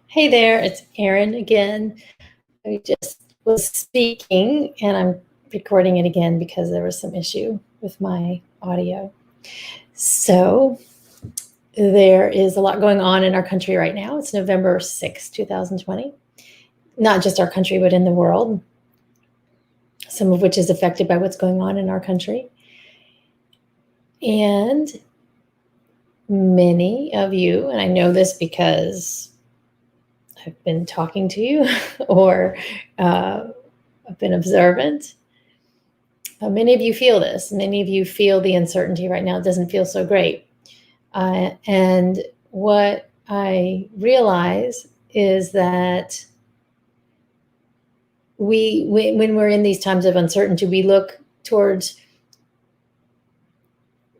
Hey there, it's Erin again. I just was speaking and I'm recording it again because there was some issue with my audio. So, there is a lot going on in our country right now. It's November 6th, 2020. Not just our country, but in the world, some of which is affected by what's going on in our country. And many of you, and I know this because I've been talking to you or I've been observant. Many of you feel this. Many of you feel the uncertainty right now. It doesn't feel so great. And what I realize is that when we're in these times of uncertainty, we look towards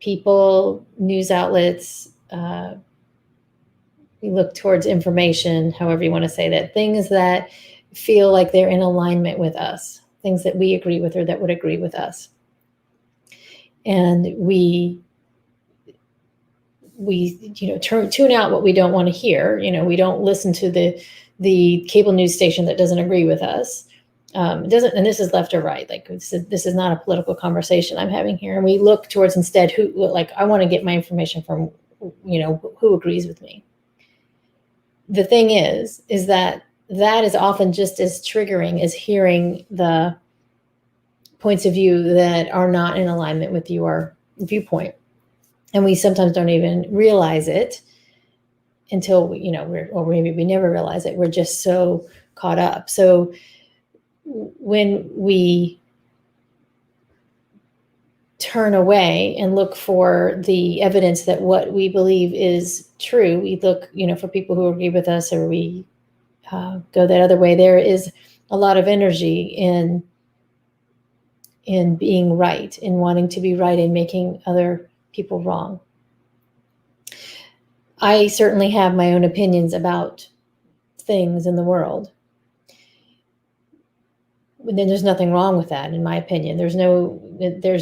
people, news outlets, we look towards information, however you want to say that, things that feel like they're in alignment with us, things that we agree with or that would agree with us. And we tune out what we don't want to hear. We don't listen to the cable news station that doesn't agree with us. It doesn't, and this is left or right. Like this is not a political conversation I'm having here. And we look towards instead I want to get my information from, who agrees with me. The thing is that is often just as triggering as hearing the points of view that are not in alignment with your viewpoint. And we sometimes don't even realize it until or maybe we never realize it. We're just so caught up. So when we turn away and look for the evidence that what we believe is true, we look, for people who agree with us, or we go that other way. There is a lot of energy in being right, in wanting to be right, and making other people wrong. I certainly have my own opinions about things in the world. Then there's nothing wrong with that, in my opinion. There's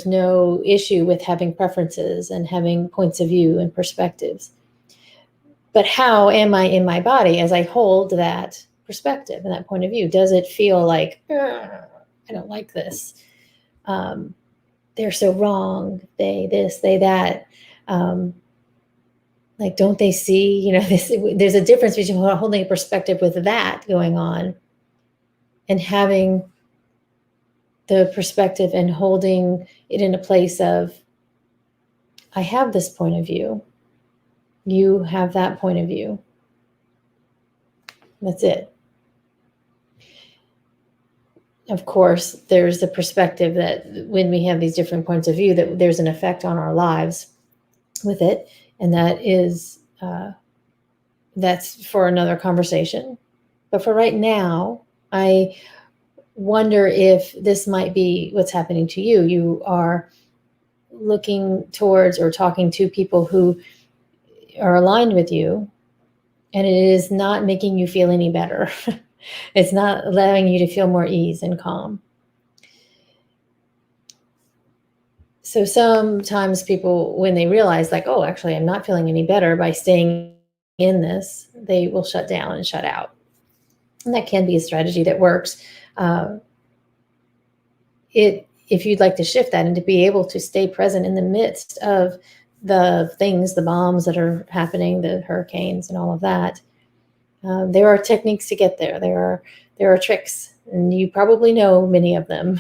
no issue with having preferences and having points of view and perspectives. But how am I in my body as I hold that perspective and that point of view? Does it feel like, I don't like this? They're so wrong. They this, they that. Like, don't they see, there's a difference between holding a perspective with that going on and having the perspective and holding it in a place of, I have this point of view. You have that point of view. That's it. Of course, there's the perspective that when we have these different points of view, that there's an effect on our lives with it. And that is, that's for another conversation. But for right now, I wonder if this might be what's happening to you. You are looking towards or talking to people who are aligned with you, and it is not making you feel any better. It's not allowing you to feel more ease and calm. So sometimes people, when they realize like, oh, actually, I'm not feeling any better by staying in this, they will shut down and shut out. And that can be a strategy that works. If you'd like to shift that and to be able to stay present in the midst of the things, the bombs that are happening, the hurricanes and all of that, there are techniques to get there. There are tricks, and you probably know many of them.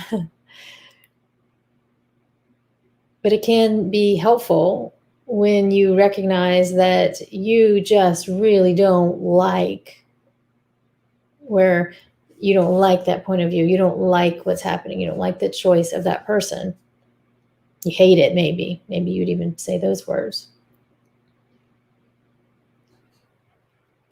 But it can be helpful when you recognize that you just really don't like that point of view. You don't like what's happening. You don't like the choice of that person. You hate it, maybe. Maybe you'd even say those words.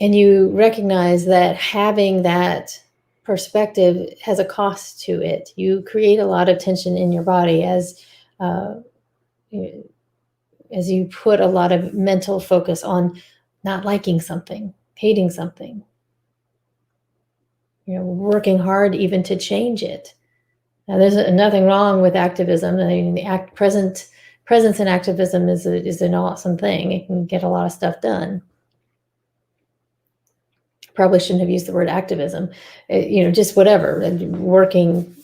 And you recognize that having that perspective has a cost to it. You create a lot of tension in your body as you put a lot of mental focus on not liking something, hating something, working hard even to change it. Now, there's nothing wrong with activism. I mean, the presence in activism is an awesome thing. It can get a lot of stuff done. Probably shouldn't have used the word activism, just whatever, and working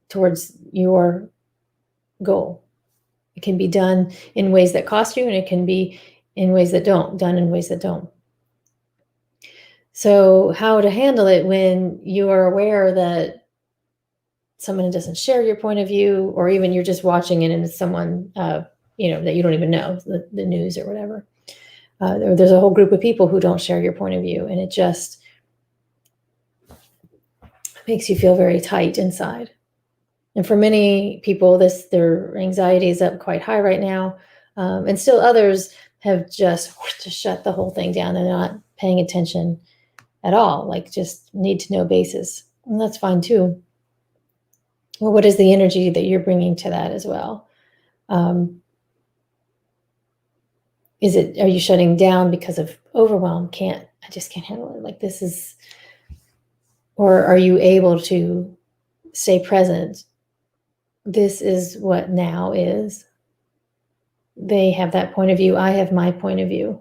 towards your goal. It can be done in ways that cost you, and it can be in ways that don't, done in ways that don't. So how to handle it when you are aware that someone doesn't share your point of view, or even you're just watching it and it's someone, that you don't even know, the news or whatever. There's a whole group of people who don't share your point of view, and it just makes you feel very tight inside. And for many people, their anxiety is up quite high right now. And still others have just shut the whole thing down. They're not paying attention at all, like just need to know basis. And that's fine too. Well, what is the energy that you're bringing to that as well? Are you shutting down because of overwhelm? I just can't handle it. Like this is, or are you able to stay present? This is what now is. They have that point of view. I have my point of view.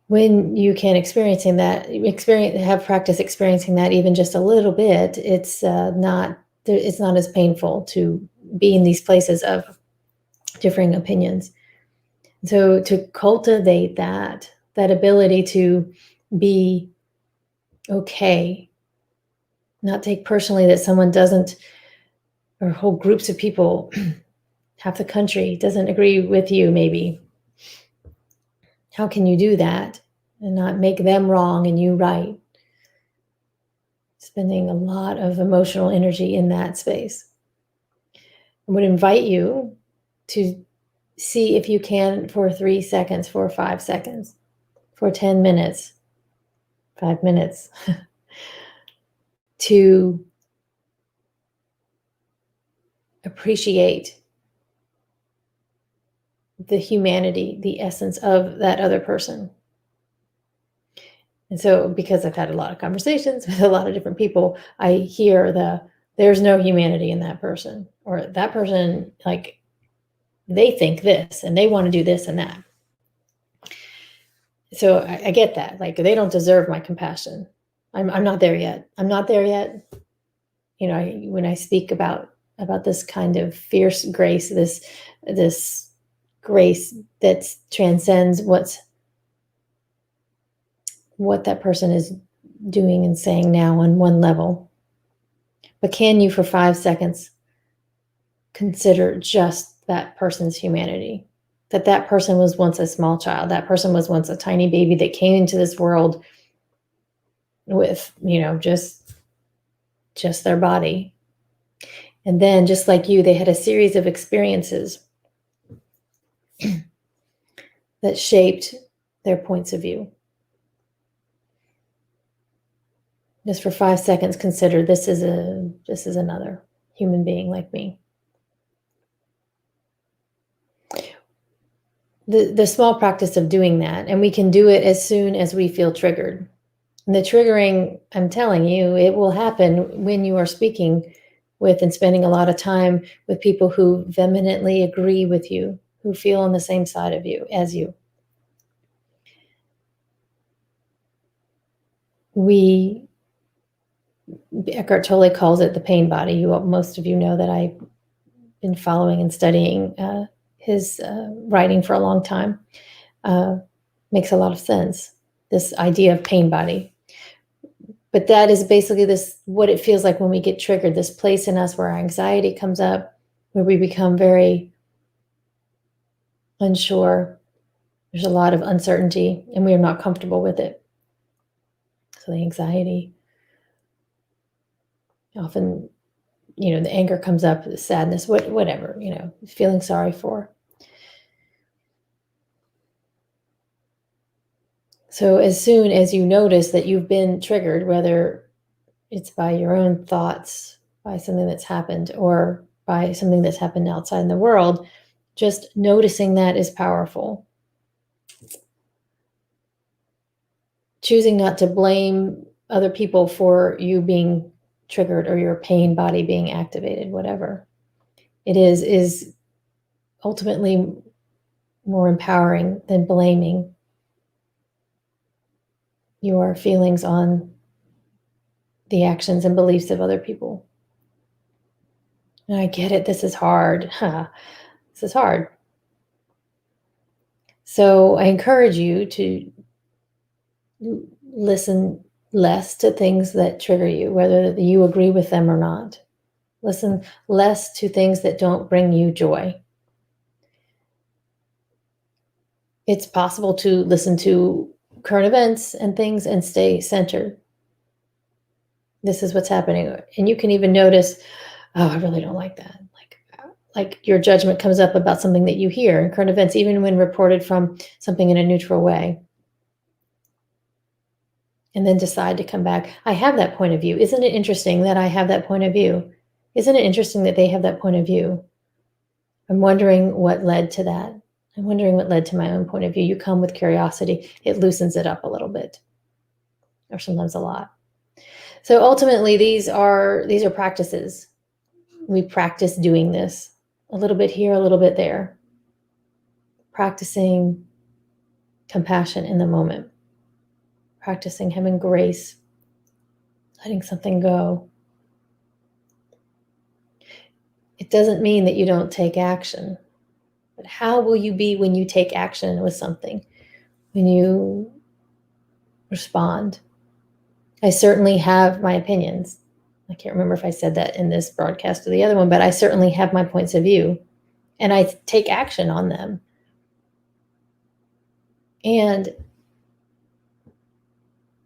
When you can have practice experiencing that even just a little bit, it's not as painful to be in these places of differing opinions. So to cultivate that ability to be okay, not take personally that someone doesn't, or whole groups of people, half the country doesn't agree with you maybe. How can you do that and not make them wrong and you right? Spending a lot of emotional energy in that space. I would invite you to see if you can, for 3 seconds, for 5 seconds, for 10 minutes, 5 minutes, to appreciate the humanity, the essence of that other person. And so, because I've had a lot of conversations with a lot of different people, I hear there's no humanity in that person, or that person, like, they think this and they want to do this and that. So I get that. Like, they don't deserve my compassion. I'm not there yet. I'm not there yet. When I speak about this kind of fierce grace, this grace that transcends what that person is doing and saying now on one level. But can you, for 5 seconds, consider just that person's humanity? That person was once a small child. That person was once a tiny baby that came into this world with, just their body. And then, just like you, they had a series of experiences that shaped their points of view. Just for 5 seconds, consider this is another human being like me. The small practice of doing that, and we can do it as soon as we feel triggered. And the triggering, I'm telling you, it will happen when you are speaking with and spending a lot of time with people who vehemently agree with you, who feel on the same side of you as you. Eckhart Tolle calls it the pain body. Most of you know that I've been following and studying his writing for a long time. Makes a lot of sense, this idea of pain body. But that is basically what it feels like when we get triggered, this place in us where our anxiety comes up, where we become very unsure. There's a lot of uncertainty, and we are not comfortable with it. So the anxiety, often, the anger comes up, the sadness, whatever, feeling sorry for. So as soon as you notice that you've been triggered, whether it's by your own thoughts, by something that's happened, or by something that's happened outside in the world, just noticing that is powerful. Choosing not to blame other people for you being triggered or your pain body being activated, whatever it is ultimately more empowering than blaming. your feelings on the actions and beliefs of other people. And I get it. This is hard. This is hard. So I encourage you to listen less to things that trigger you, whether you agree with them or not. Listen less to things that don't bring you joy. It's possible to listen to current events and things and stay centered. This is what's happening. And you can even notice, oh, I really don't like that. Like your judgment comes up about something that you hear in current events, even when reported from something in a neutral way. And then decide to come back. I have that point of view. Isn't it interesting that I have that point of view? Isn't it interesting that they have that point of view? I'm wondering what led to that. I'm wondering what led to my own point of view. You come with curiosity, it loosens it up a little bit, or sometimes a lot. So ultimately, these are practices. We practice doing this a little bit here, a little bit there. Practicing compassion in the moment. Practicing having grace, letting something go. It doesn't mean that you don't take action, but how will you be when you take action with something, when you respond? I certainly have my opinions. I can't remember if I said that in this broadcast or the other one, but I certainly have my points of view, and I take action on them. And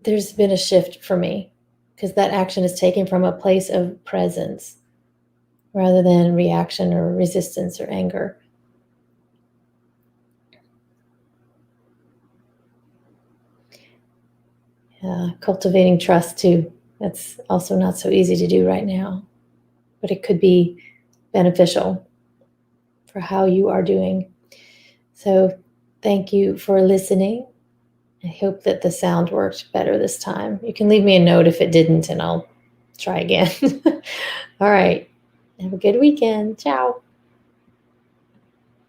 there's been a shift for me because that action is taken from a place of presence rather than reaction or resistance or anger. Cultivating trust too. That's also not so easy to do right now, but it could be beneficial for how you are doing. So thank you for listening. I hope that the sound worked better this time. You can leave me a note if it didn't, and I'll try again. All right. Have a good weekend. Ciao.